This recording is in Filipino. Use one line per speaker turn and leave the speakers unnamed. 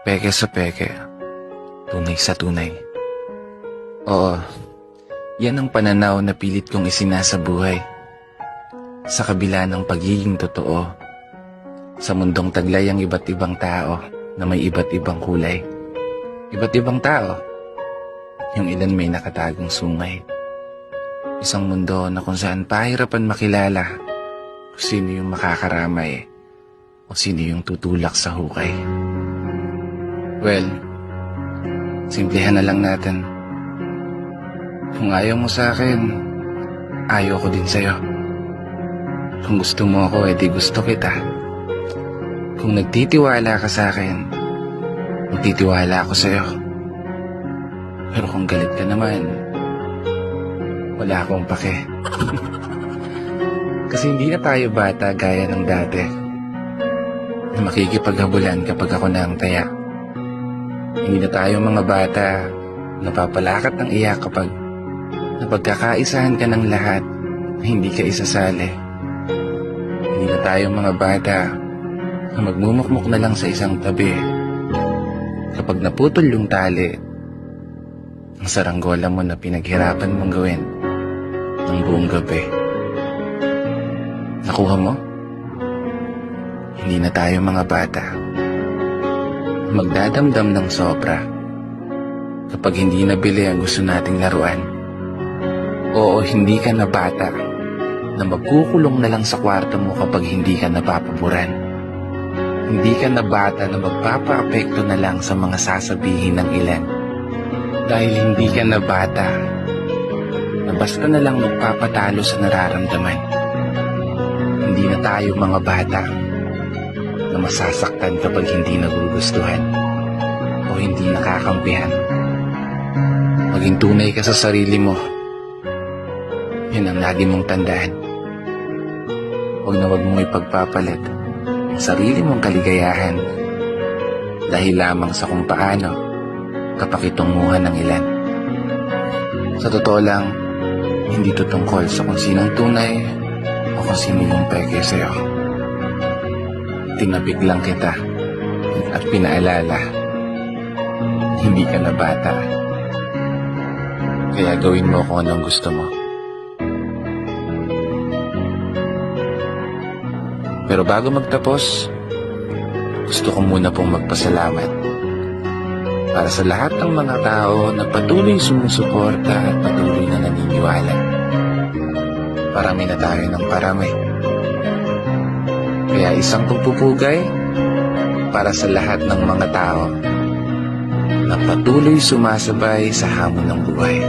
Peke sa peke, tunay sa tunay. Oo, yan ang pananaw na pilit kong isinasabuhay. Sa kabila ng pagiging totoo, sa mundong taglay ang iba't ibang tao na may iba't ibang kulay. Iba't ibang tao, yung ilan may nakatagong sungay. Isang mundo na kung saan pahirapan makilala kung sino yung makakaramay o sino yung tutulak sa hukay. Well, simplihan na lang natin. Kung ayaw mo sa akin, ayaw ko din sa'yo. Kung gusto mo ako, edi gusto kita. Kung nagtitiwala ka sa akin, magtitiwala ako sa'yo. Pero kung galit ka naman, wala akong pake. Kasi hindi na tayo bata gaya ng dati na makikipaghabulan kapag ako na ang taya. Hindi na tayo mga bata na papalakat ng iyak kapag napagkakaisahan ka ng lahat na hindi ka isasali. Hindi na tayo mga bata na magmumukmuk na lang sa isang tabi kapag naputol yung tali ang saranggola mo na pinaghirapan mong gawin ng buong gabi. Nakuha mo? Hindi na tayo mga bata magdadamdam ng sobra kapag hindi nabili ang gusto nating laruan. Oo, hindi ka na bata na magkukulong na lang sa kwarto mo kapag hindi ka napapaboran. Hindi ka na bata na magpapaapekto na lang sa mga sasabihin ng ilan. Dahil hindi ka na bata na basta na lang magpapatalo sa nararamdaman. Hindi na tayo mga bata na masasaktan kapag hindi nagugustuhan o hindi nakakampihan. Maging tunay ka sa sarili mo. Yun ang lagi mong tandaan. Huwag na huwag mong ipagpapalit ang sarili mong kaligayahan dahil lamang sa kung paano kapakitunguhan ng ilan. Sa totoo lang, hindi ito tungkol sa kung sinong tunay o kung sino yung peke sa'yo. Tinapik lang kita at pinaalala, hindi ka na bata. Kaya gawin mo kung anong gusto mo. Pero bago magtapos, gusto ko muna pong magpasalamat para sa lahat ng mga tao na patuloy sumusuporta at patuloy na naniniwala. Parami na tayo ng parami. Kaya isang pagpupugay para sa lahat ng mga tao na patuloy sumasabay sa hamon ng buhay.